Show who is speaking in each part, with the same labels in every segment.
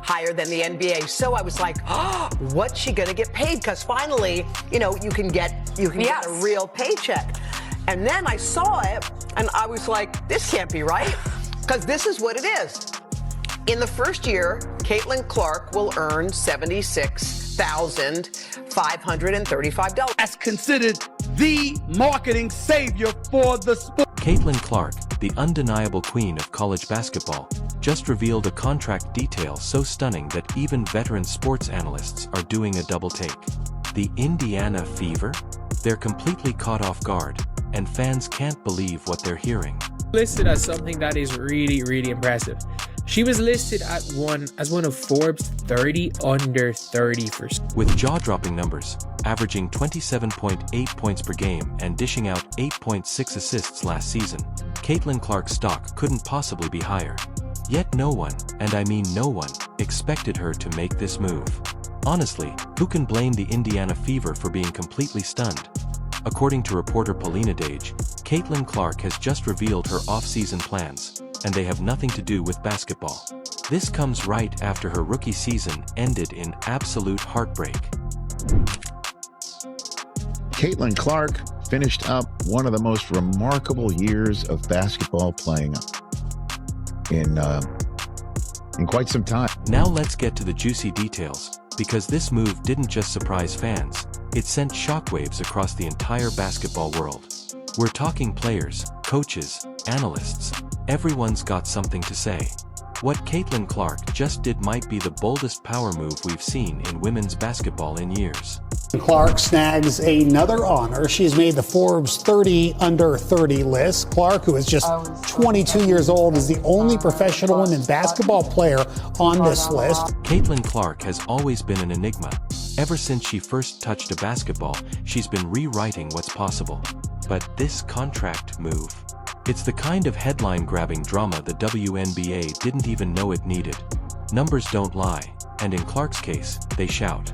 Speaker 1: higher than the NBA. So I was like, oh, what's she going to get paid? Because finally, you know, you can get a real paycheck. And then I saw it, and I was like, this can't be right, because this is what it is. In the first year, Caitlin Clark will earn $76,535.
Speaker 2: That's considered the marketing savior for the sport.
Speaker 3: Caitlin Clark, the undeniable queen of college basketball, just revealed a contract detail so stunning that even veteran sports analysts are doing a double take. The Indiana Fever? They're completely caught off guard, and fans can't believe what they're hearing.
Speaker 4: Listed as something that is really, really impressive. She was listed as one of Forbes 30 under 30 for.
Speaker 3: With jaw-dropping numbers, averaging 27.8 points per game and dishing out 8.6 assists last season, Caitlin Clark's stock couldn't possibly be higher. Yet no one, and I mean no one, expected her to make this move. Honestly, who can blame the Indiana Fever for being completely stunned? According to reporter Paulina Dage, Caitlin Clark has just revealed her off-season plans, and they have nothing to do with basketball. This comes right after her rookie season ended in absolute heartbreak.
Speaker 5: Caitlin Clark finished up one of the most remarkable years of basketball playing in quite some time.
Speaker 3: Now let's get to the juicy details, because this move didn't just surprise fans, it sent shockwaves across the entire basketball world. We're talking players, coaches, analysts, everyone's got something to say. What Caitlin Clark just did might be the boldest power move we've seen in women's basketball in years.
Speaker 6: Clark snags another honor. She's made the Forbes 30 under 30 list. Clark, who is just 22 years old, is the only professional women basketball player on this list.
Speaker 3: Caitlin Clark has always been an enigma. Ever since she first touched a basketball, she's been rewriting what's possible. But this contract move, it's the kind of headline-grabbing drama the WNBA didn't even know it needed. Numbers don't lie, and in Clark's case, they shout.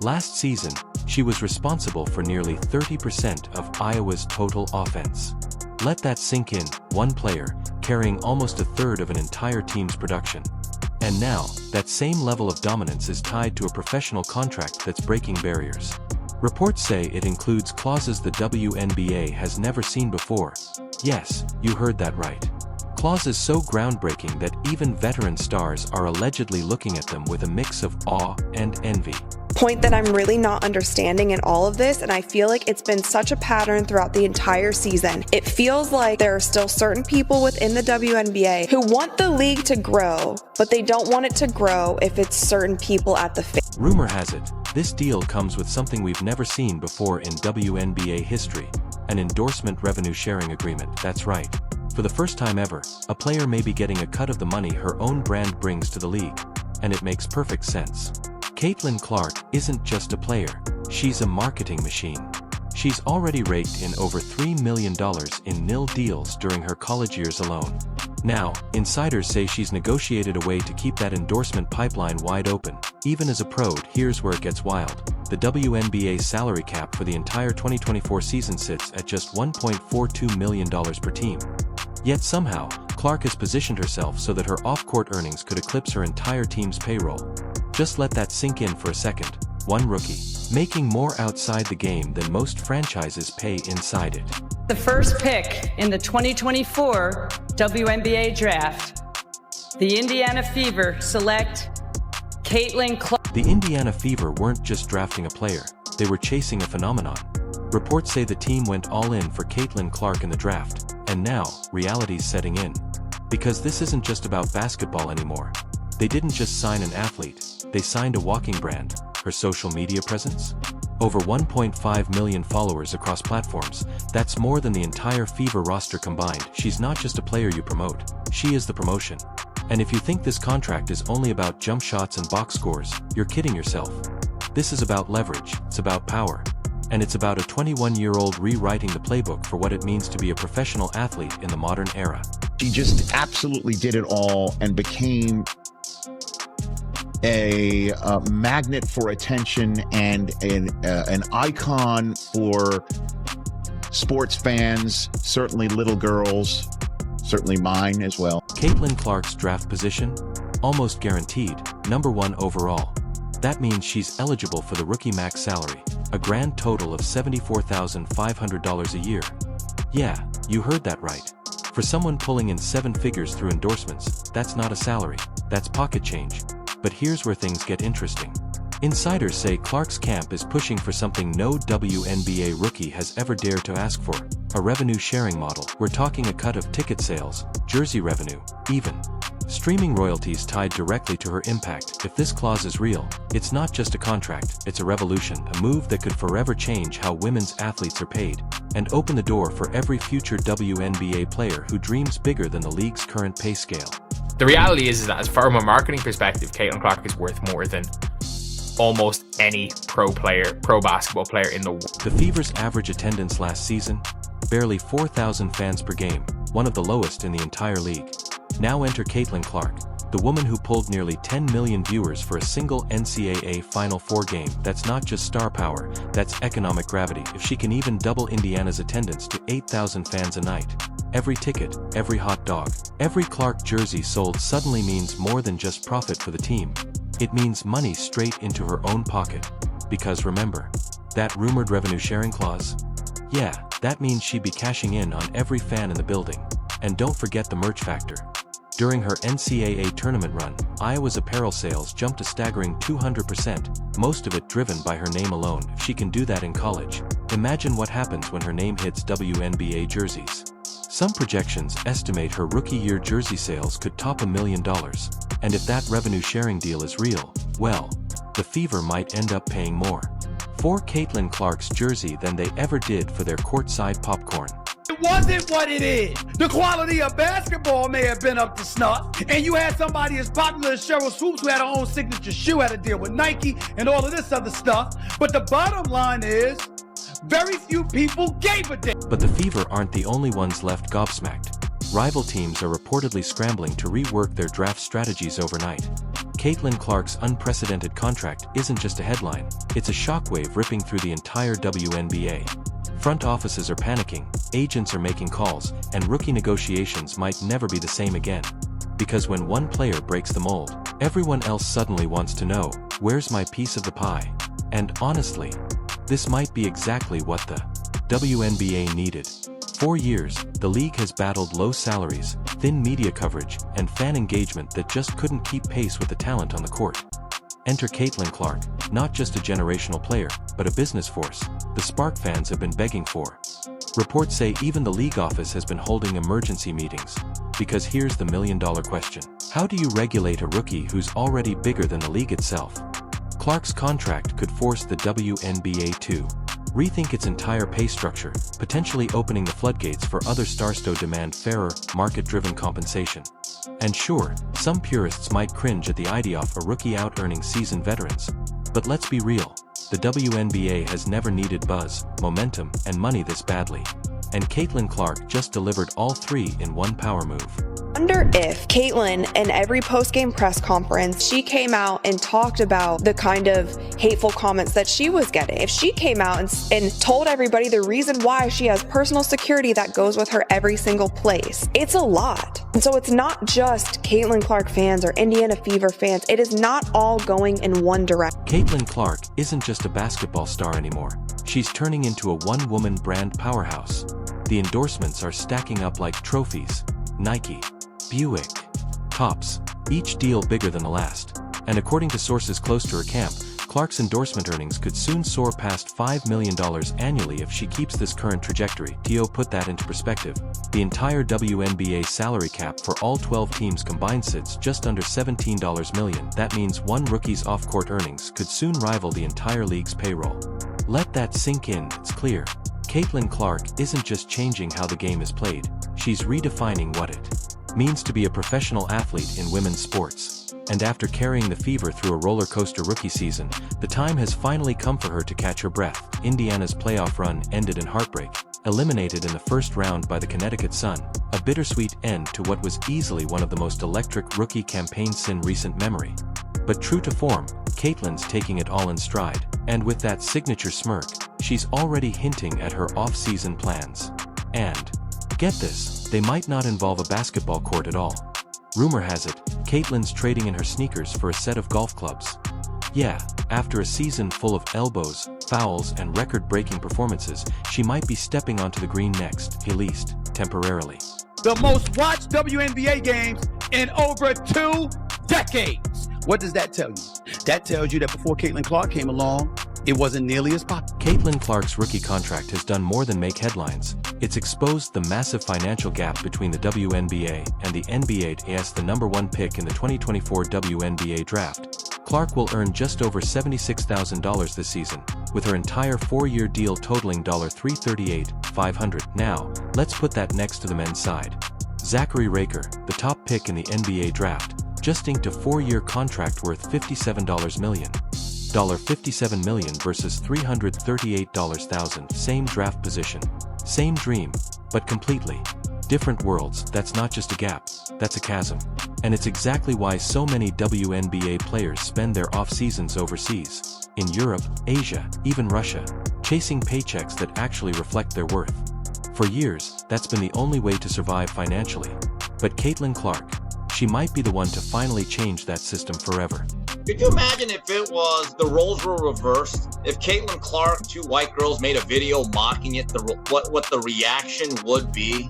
Speaker 3: Last season, she was responsible for nearly 30% of Iowa's total offense. Let that sink in, one player, carrying almost a third of an entire team's production. And now, that same level of dominance is tied to a professional contract that's breaking barriers. Reports say it includes clauses the WNBA has never seen before. Yes, you heard that right. Clauses so groundbreaking that even veteran stars are allegedly looking at them with a mix of awe and envy.
Speaker 7: Point that I'm really not understanding in all of this, and I feel like it's been such a pattern throughout the entire season. It feels like there are still certain people within the WNBA who want the league to grow, but they don't want it to grow if it's certain people at the face.
Speaker 3: Rumor has it, this deal comes with something we've never seen before in WNBA history, an endorsement revenue sharing agreement. That's right. For the first time ever, a player may be getting a cut of the money her own brand brings to the league. And it makes perfect sense. Caitlin Clark isn't just a player, she's a marketing machine. She's already raked in over $3 million in nil deals during her college years alone. Now, insiders say she's negotiated a way to keep that endorsement pipeline wide open. Even as a pro, here's where it gets wild. The WNBA's salary cap for the entire 2024 season sits at just $1.42 million per team. Yet somehow, Clark has positioned herself so that her off-court earnings could eclipse her entire team's payroll. Just let that sink in for a second. One rookie, making more outside the game than most franchises pay inside it.
Speaker 8: The first pick in the 2024 WNBA draft, the Indiana Fever select Caitlin Clark.
Speaker 3: The Indiana Fever weren't just drafting a player, they were chasing a phenomenon. Reports say the team went all in for Caitlin Clark in the draft, and now, reality's setting in. Because this isn't just about basketball anymore. They didn't just sign an athlete, they signed a walking brand. Her social media presence? Over 1.5 million followers across platforms, that's more than the entire Fever roster combined. She's not just a player you promote, she is the promotion. And if you think this contract is only about jump shots and box scores, you're kidding yourself. This is about leverage, it's about power. And it's about a 21-year-old rewriting the playbook for what it means to be a professional athlete in the modern era.
Speaker 5: She just absolutely did it all and became a magnet for attention and an icon for sports fans, certainly little girls, certainly mine as well.
Speaker 3: Caitlin Clark's draft position? almost guaranteed, #1 overall. That means she's eligible for the rookie max salary, a grand total of $74,500 a year. Yeah, you heard that right. For someone pulling in 7 figures through endorsements, that's not a salary, that's pocket change. But here's where things get interesting. Insiders say Clark's camp is pushing for something no WNBA rookie has ever dared to ask for, a revenue-sharing model. We're talking a cut of ticket sales, jersey revenue, even streaming royalties tied directly to her impact. If this clause is real, it's not just a contract, it's a revolution, a move that could forever change how women's athletes are paid, and open the door for every future WNBA player who dreams bigger than the league's current pay scale.
Speaker 9: The reality is that as from a marketing perspective, Caitlin Clark is worth more than almost any pro basketball player in the world.
Speaker 3: The Fever's average attendance last season? Barely 4,000 fans per game, one of the lowest in the entire league. Now enter Caitlin Clark, the woman who pulled nearly 10 million viewers for a single NCAA Final Four game. That's not just star power, that's economic gravity. If she can even double Indiana's attendance to 8,000 fans a night, every ticket, every hot dog, every Clark jersey sold suddenly means more than just profit for the team. It means money straight into her own pocket. Because remember, that rumored revenue sharing clause? Yeah, that means she'd be cashing in on every fan in the building. And don't forget the merch factor. During her NCAA tournament run, Iowa's apparel sales jumped a staggering 200%, most of it driven by her name alone. If she can do that in college, imagine what happens when her name hits WNBA jerseys. Some projections estimate her rookie year jersey sales could top $1 million. And if that revenue sharing deal is real, well, the Fever might end up paying more for Caitlin Clark's jersey than they ever did for their courtside popcorn.
Speaker 2: It wasn't what it is. The quality of basketball may have been up to snuff, and you had somebody as popular as Cheryl Swoops who had her own signature shoe, had to deal with Nike and all of this other stuff. But the bottom line is, very few people gave a damn.
Speaker 3: But the Fever aren't the only ones left gobsmacked. Rival teams are reportedly scrambling to rework their draft strategies overnight. Caitlin Clark's unprecedented contract isn't just a headline, it's a shockwave ripping through the entire WNBA. Front offices are panicking, agents are making calls, and rookie negotiations might never be the same again. Because when one player breaks the mold, everyone else suddenly wants to know, where's my piece of the pie? And honestly, this might be exactly what the WNBA needed. For years, the league has battled low salaries, thin media coverage, and fan engagement that just couldn't keep pace with the talent on the court. Enter Caitlin Clark, not just a generational player, but a business force the Spark fans have been begging for. Reports say even the league office has been holding emergency meetings. Because here's the million-dollar question. How do you regulate a rookie who's already bigger than the league itself? Clark's contract could force the WNBA to rethink its entire pay structure, potentially opening the floodgates for other stars to demand fairer, market-driven compensation. And sure, some purists might cringe at the idea of a rookie out-earning seasoned veterans. But let's be real, the WNBA has never needed buzz, momentum, and money this badly. And Caitlin Clark just delivered all three in one power move.
Speaker 7: I wonder if Caitlin, in every post-game press conference, she came out and talked about the kind of hateful comments that she was getting. If she came out and told everybody the reason why she has personal security that goes with her every single place, it's a lot. And so it's not just Caitlin Clark fans or Indiana Fever fans. It is not all going in one direction.
Speaker 3: Caitlin Clark isn't just a basketball star anymore. She's turning into a one-woman brand powerhouse. The endorsements are stacking up like trophies. Nike, Buick, Topps, each deal bigger than the last. And according to sources close to her camp, Clark's endorsement earnings could soon soar past $5 million annually if she keeps this current trajectory. To put that into perspective, the entire WNBA salary cap for all 12 teams combined sits just under $17 million. That means one rookie's off-court earnings could soon rival the entire league's payroll. Let that sink in. It's clear. Caitlin Clark isn't just changing how the game is played, she's redefining what it means to be a professional athlete in women's sports. And after carrying the Fever through a roller coaster rookie season, the time has finally come for her to catch her breath. Indiana's playoff run ended in heartbreak, eliminated in the first round by the Connecticut Sun, a bittersweet end to what was easily one of the most electric rookie campaigns in recent memory. But true to form, Caitlin's taking it all in stride, and with that signature smirk, she's already hinting at her off-season plans. And get this, they might not involve a basketball court at all. Rumor has it, Caitlyn's trading in her sneakers for a set of golf clubs. Yeah, after a season full of elbows, fouls, and record-breaking performances, she might be stepping onto the green next, at least temporarily.
Speaker 2: The most watched WNBA games in over 2 decades. What does that tell you? That tells you that before Caitlin Clark came along, it wasn't nearly as popular.
Speaker 3: Caitlin Clark's rookie contract has done more than make headlines. It's exposed the massive financial gap between the WNBA and the NBA as the #1 pick in the 2024 WNBA draft. Clark will earn just over $76,000 this season, with her entire 4-year deal totaling $338,500. Now, let's put that next to the men's side. Zachary Raker, the top pick in the NBA draft, just inked a 4-year contract worth $57 million. $57 million versus $338,000. Same draft position, same dream, but completely different worlds. That's not just a gap, that's a chasm. And it's exactly why so many WNBA players spend their off-seasons overseas, in Europe, Asia, even Russia, chasing paychecks that actually reflect their worth. For years, that's been the only way to survive financially. But Caitlin Clark, she might be the one to finally change that system forever.
Speaker 10: Could you imagine if it was, the roles were reversed? If Caitlin Clark, 2 white girls, made a video mocking it, what the reaction would be?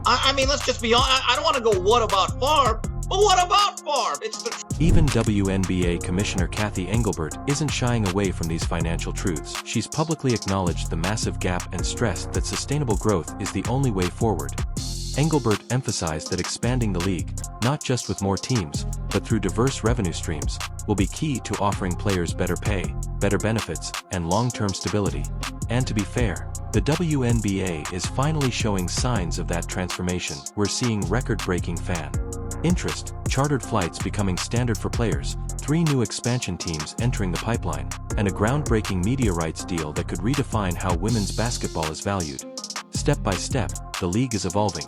Speaker 10: I mean, let's just be honest. I don't want to go, what about Favre? But what about Favre? It's the
Speaker 3: Even WNBA Commissioner Kathy Engelbert isn't shying away from these financial truths. She's publicly acknowledged the massive gap and stressed that sustainable growth is the only way forward. Engelbert emphasized that expanding the league, not just with more teams, but through diverse revenue streams, will be key to offering players better pay, better benefits, and long-term stability. And to be fair, the WNBA is finally showing signs of that transformation. We're seeing record-breaking fan interest, chartered flights becoming standard for players, 3 new expansion teams entering the pipeline, and a groundbreaking media rights deal that could redefine how women's basketball is valued. Step by step, the league is evolving.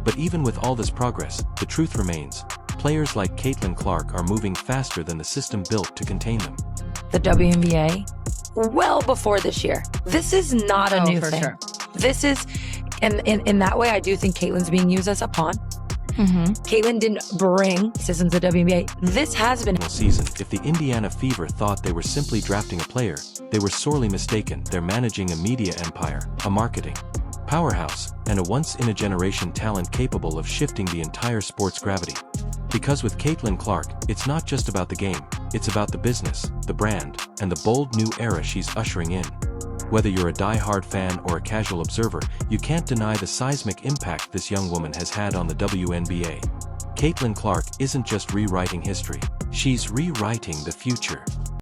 Speaker 3: But even with all this progress, the truth remains. Players like Caitlin Clark are moving faster than the system built to contain them.
Speaker 11: The WNBA, well before this year. This is not a new thing. Sure. This is, in that way, I do think Caitlin's being used as a pawn. Caitlin didn't bring systems to the WNBA. This has been
Speaker 3: season. If the Indiana Fever thought they were simply drafting a player, they were sorely mistaken. They're managing a media empire, a marketing powerhouse, and a once-in-a-generation talent capable of shifting the entire sport's gravity. Because with Caitlin Clark, it's not just about the game, it's about the business, the brand, and the bold new era she's ushering in. Whether you're a die-hard fan or a casual observer, you can't deny the seismic impact this young woman has had on the WNBA. Caitlin Clark isn't just rewriting history, she's rewriting the future.